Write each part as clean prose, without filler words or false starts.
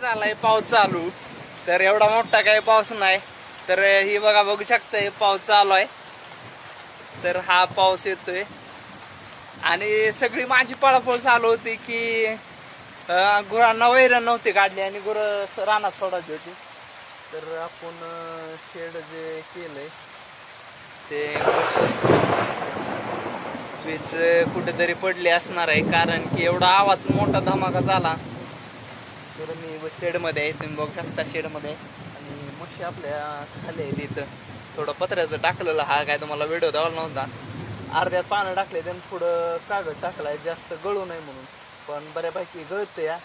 झालाय पाऊस चालू, तर एवढा मोठा काही पाऊस नाही. तर ही बघा, बघू शकता पाऊस चालू आहे. तर हा पाऊस येतोय आणि सगळी माझी पळापळ चालू होती की गुरांना वैरण नव्हती काढली आणि गुर रानात सोडायची होती. तर आपण शेड जे केलंय ते वीज कुठेतरी पडली असणार आहे, कारण की एवढा आवाज मोठा धमाका झाला. तर मी शेडमध्ये आहे, तुम्ही बघू शकता शेडमध्ये. आणि म्हशी आपल्या खाली आहे तिथं. थोडं पत्र्याचं टाकलेलं, हा काय तुम्हाला व्हिडिओ द्यावा नव्हता. अर्ध्यात पानं टाकले, त्यांनी थोडं कागद टाकलाय जास्त गळू नये म्हणून, पण बऱ्यापैकी गळतं या.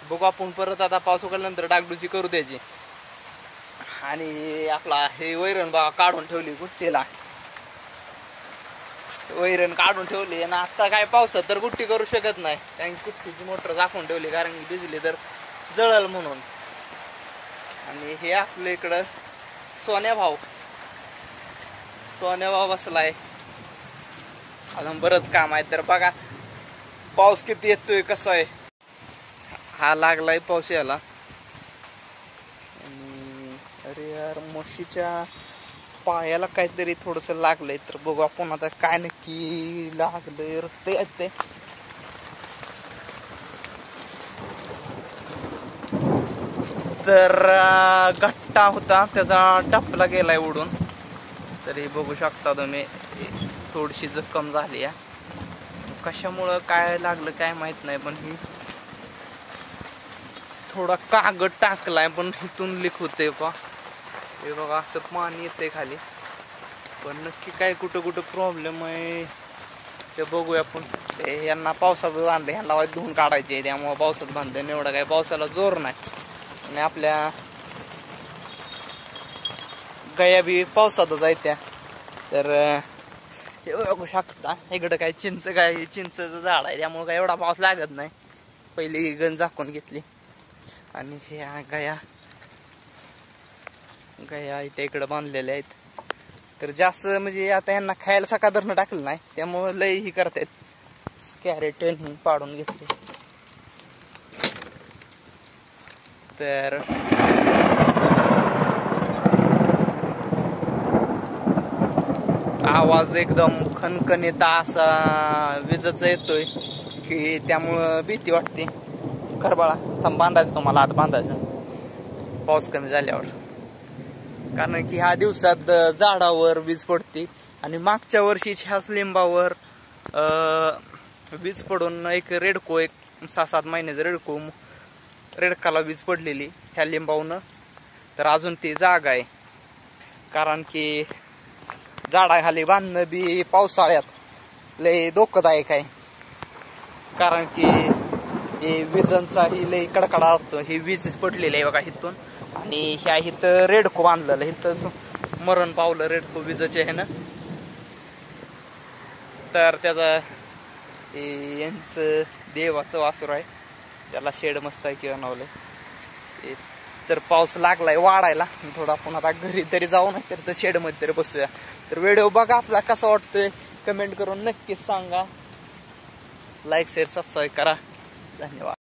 बघू आपण परत आता पाऊस उघडल्यानंतर डागडुजी करू द्यायची. आणि आपला हे वैरण बघा काढून ठेवली गुट्टीला, वैरण काढून ठेवली. आणि आता काय पावसात तर गुट्टी करू शकत नाही, कारण गुट्टीची मोटर झाकून ठेवली, कारण की भिजली तर जळल म्हणून. आणि हे आपल्या इकडं सोन्या भाऊ बसलाय, अजून बरंच काम आहे. तर बघा पाऊस किती येतोय, कसा आहे. हा लागलाय पाऊस याला. अरे यार, म्हशीच्या पायाला काहीतरी थोडस लागलंय. तर बघू आपण आता काय नक्की लागलंय. रक्त येते. तर गट्टा होता त्याचा टपला गेलाय उडून. तरी बघू शकता तुम्ही, थोडीशी जखम झाली आहे. कशामुळं काय लागलं काय माहित नाही, पण ही थोडा कागद टाकलाय पण इथून लीक होते पा. हे बघा असं पाणी येते खाली, पण नक्की काय कुठं कुठं प्रॉब्लेम आहे ते बघूया आपण. यांना पावसात बांधले, ह्यांना धुवून काढायचे, त्यामुळे पावसात बांधले. एवढा काय पावसाला जोर नाही. आणि आपल्या गाया बी पावसातच आहे त्या. तर हे बघू शकता, इकडं काय चिंचचं झाड आहे, त्यामुळे काय एवढा पाऊस लागत नाही. पहिली गण झाकून घेतली. आणि ह्या गाया इथे इकडं बांधलेल्या आहेत. तर जास्त म्हणजे आता यांना खायला सका धरणं टाकलं नाही, त्यामुळे लय ही करतायत. कॅरेटन ही पाडून घेतली. तर आवाज एकदम खणखणीत असा विजेचा येतोय की त्यामुळं भीती वाटते. खरबाळा थांब, बांधायचं तुम्हाला आत बांधायचं पाऊस कमी झाल्यावर, कारण की ह्या दिवसात झाडावर वीज पडते. आणि मागच्या वर्षी ह्याच लिंबावर वीज पडून एक 6-7 महिन्याचं रेडकाला वीज पडलेली ह्या लिंबावनं. तर अजून ती जागा आहे, कारण की झाडाखाली बांधणं बी पावसाळ्यात लय धोकादायक आहे. कारण की विजांचा ही लय कडकडा असतो. ही वीज पडलेली आहे बघा इथून, आणि ह्या इथं रेडको बांधलेलं, इथंच मरण पावलं रेडको विजेचे आहे ना. तर त्याचा यांचं देवाचं वासुर आहे, त्याला शेड मस्त आहे की बनवलंय. तर पाऊस लागलाय वाढायला, थोडा आपण आता घरी तरी जाऊ, नाही तर शेडमध्ये तरी बसूया. तर व्हिडिओ बघा आपला कसा वाटतोय, कमेंट करून नक्कीच सांगा. लाईक शेअर सबस्क्राईब करा. धन्यवाद.